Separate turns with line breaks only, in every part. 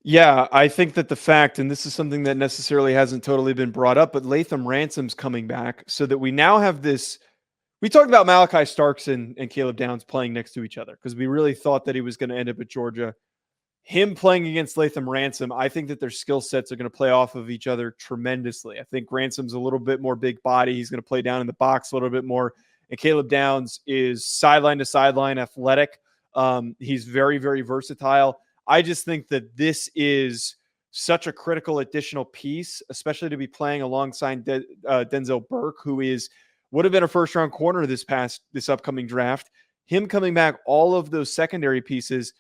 Yeah, I think that the fact, and this is something that necessarily hasn't totally been brought up, but Latham Ransom's coming back so that we now have this. We talked about Malachi Starks and Caleb Downs playing next to each other because we really thought that he was going to end up at Georgia. Him playing against Latham Ransom, I think that their skill sets are going to play off of each other tremendously. I think Ransom's a little bit more big body. He's going to play down in the box a little bit more. And Caleb Downs is sideline to sideline athletic. He's very, very versatile. I just think that this is such a critical additional piece, especially to be playing alongside Denzel Burke, who would have been a first round corner this upcoming draft. Him coming back, all of those secondary pieces.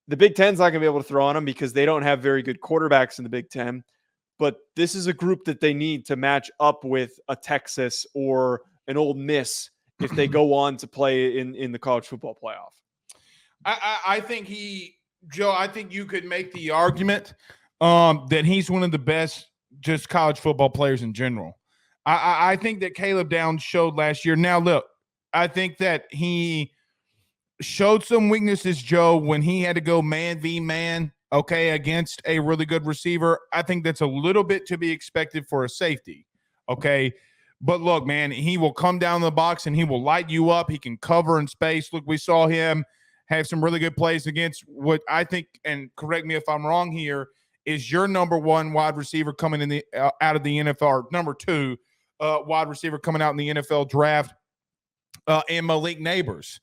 The Big Ten's not going to be able to throw on them because they don't have very good quarterbacks in the Big Ten. But this is a group that they need to match up with a Texas or an Ole Miss if they go on to play in the college football playoff.
I think Joe, I think you could make the argument that he's one of the best just college football players in general. I think that Caleb Downs showed last year. Now, look, I think that he showed some weaknesses, Joe, when he had to go man v man, against a really good receiver. I think that's a little bit to be expected for a safety, But look, man, he will come down the box and he will light you up. He can cover in space. Look, we saw him have some really good plays against what I think, and correct me if I'm wrong here, is your number one wide receiver coming in the out of the NFL, or number two wide receiver coming out in the NFL draft, and Malik Neighbors,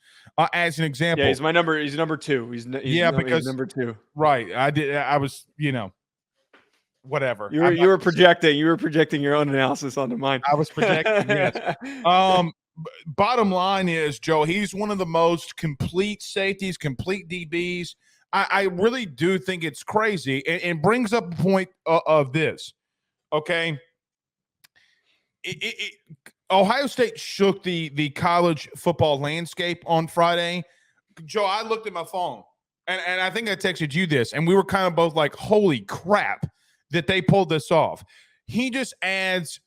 as an example.
Yeah, he's my number. He's number two. He's number two.
Right. I was, whatever.
You were projecting your own analysis onto mine.
I was projecting. Yes. Bottom line is, Joe, he's one of the most complete safeties, complete DBs. I really do think it's crazy, and brings up a point of this. Ohio State shook the college football landscape on Friday. Joe, I looked at my phone, and I think I texted you this, and we were kind of both like, holy crap that they pulled this off. He just adds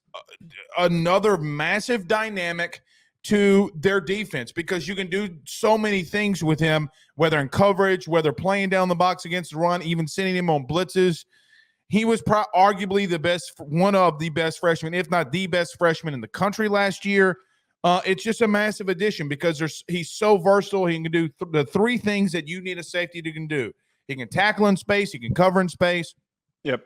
another massive dynamic to their defense because you can do so many things with him, whether in coverage, whether playing down the box against the run, even sending him on blitzes. He was arguably one of the best freshmen, if not the best freshman in the country last year. It's just a massive addition because he's so versatile. He can do the three things that you need a safety to can do. He can tackle in space. He can cover in space.
Yep.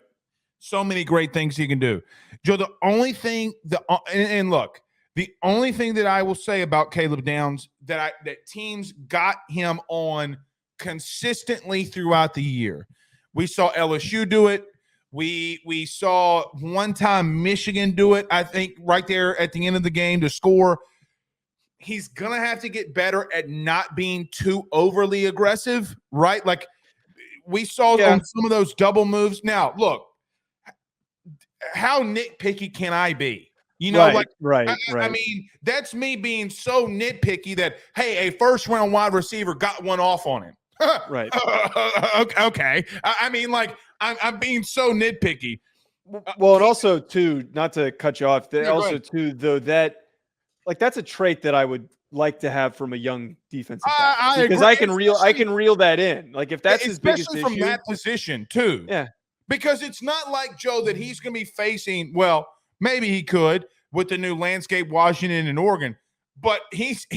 So many great things he can do. Joe, the only thing the only thing that I will say about Caleb Downs that teams got him on consistently throughout the year. We saw LSU do it. We saw one time Michigan do it, I think, right there at the end of the game to score. He's going to have to get better at not being too overly aggressive, right? Like we saw on some of those double moves. Now, look, how nitpicky can I be?
Right.
I mean, that's me being so nitpicky that, hey, a first-round wide receiver got one off on him.
Right.
Okay. I mean, like, I'm being so nitpicky.
Well, and also, too, not to cut you off, though, that's a trait that I would like to have from a young defensive back. Because I can reel that in. Like, if that's his biggest issue.
Especially from that position, too.
Yeah.
Because it's not like, Joe, that he's going to be facing, well, maybe he could with the new landscape, Washington and Oregon, but he's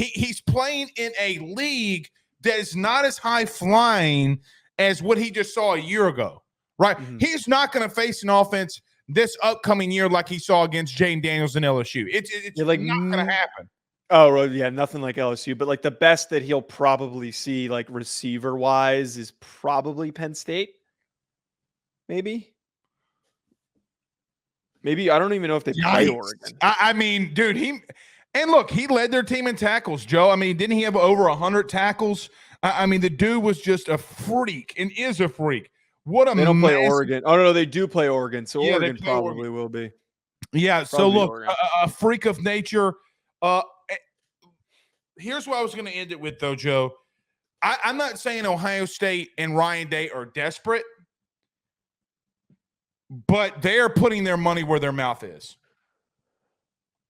playing in a league that is not as high flying as what he just saw a year ago, right? Mm-hmm. He's not going to face an offense this upcoming year like he saw against Jaden Daniels and LSU. It's not going to happen.
Oh, well, yeah, nothing like LSU, but like the best that he'll probably see, like receiver wise, is probably Penn State. Maybe I don't even know if they play Oregon.
I mean, dude, he led their team in tackles, Joe. I mean, didn't he have over 100 tackles? I mean, the dude was just a freak and is a freak.
They don't play Oregon. Oh, no, they do play Oregon. So Oregon probably will be.
Yeah. So look, a freak of nature. Here's what I was going to end it with, though, Joe. I'm not saying Ohio State and Ryan Day are desperate, but they are putting their money where their mouth is.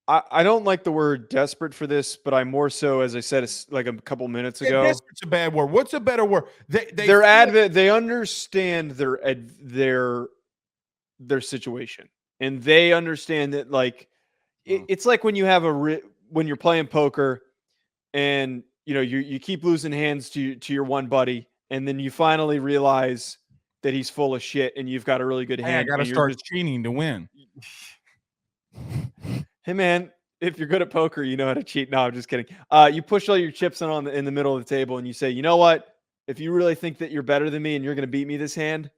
I don't like the word desperate for this, but I more so, as I said, it's like a couple minutes
Yeah,
ago,
desperate's a bad word. What's a better word?
they understand their situation, and they understand that like it's like when you have when you're playing poker and you keep losing hands to your one buddy, and then you finally realize that he's full of shit and you've got a really good
Hey, I
hand
got to
and you're
start
just
cheating to win.
hey man, if you're good at poker, you know how to cheat. No, I'm just kidding. You push all your chips in the middle of the table and you say, you know what, if you really think that you're better than me and you're going to beat me this hand,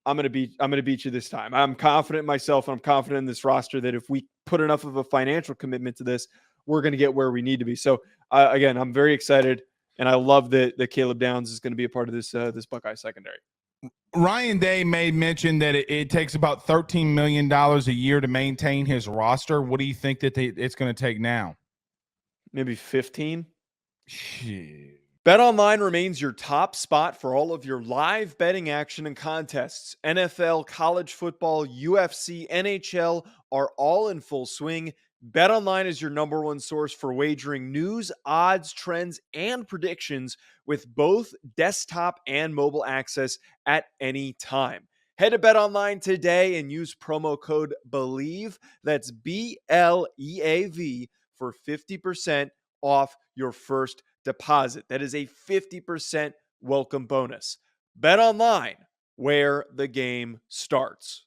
I'm gonna beat you this time. I'm confident in myself and I'm confident in this roster that if we put enough of a financial commitment to this, we're gonna get where we need to be. So again, I'm very excited, and I love that Caleb Downs is going to be a part of this Buckeye secondary.
Ryan Day made mention that it takes about $13 million a year to maintain his roster. What do you think that it's going to take now?
Maybe 15.
Shit.
BetOnline remains your top spot for all of your live betting action and contests. NFL, college football, UFC, NHL are all in full swing. BetOnline is your number one source for wagering news, odds, trends, and predictions with both desktop and mobile access at any time. Head to BetOnline today and use promo code BELIEVE, that's BLEAV, for 50% off your first deposit. That is a 50% welcome bonus. Bet online, where the game starts.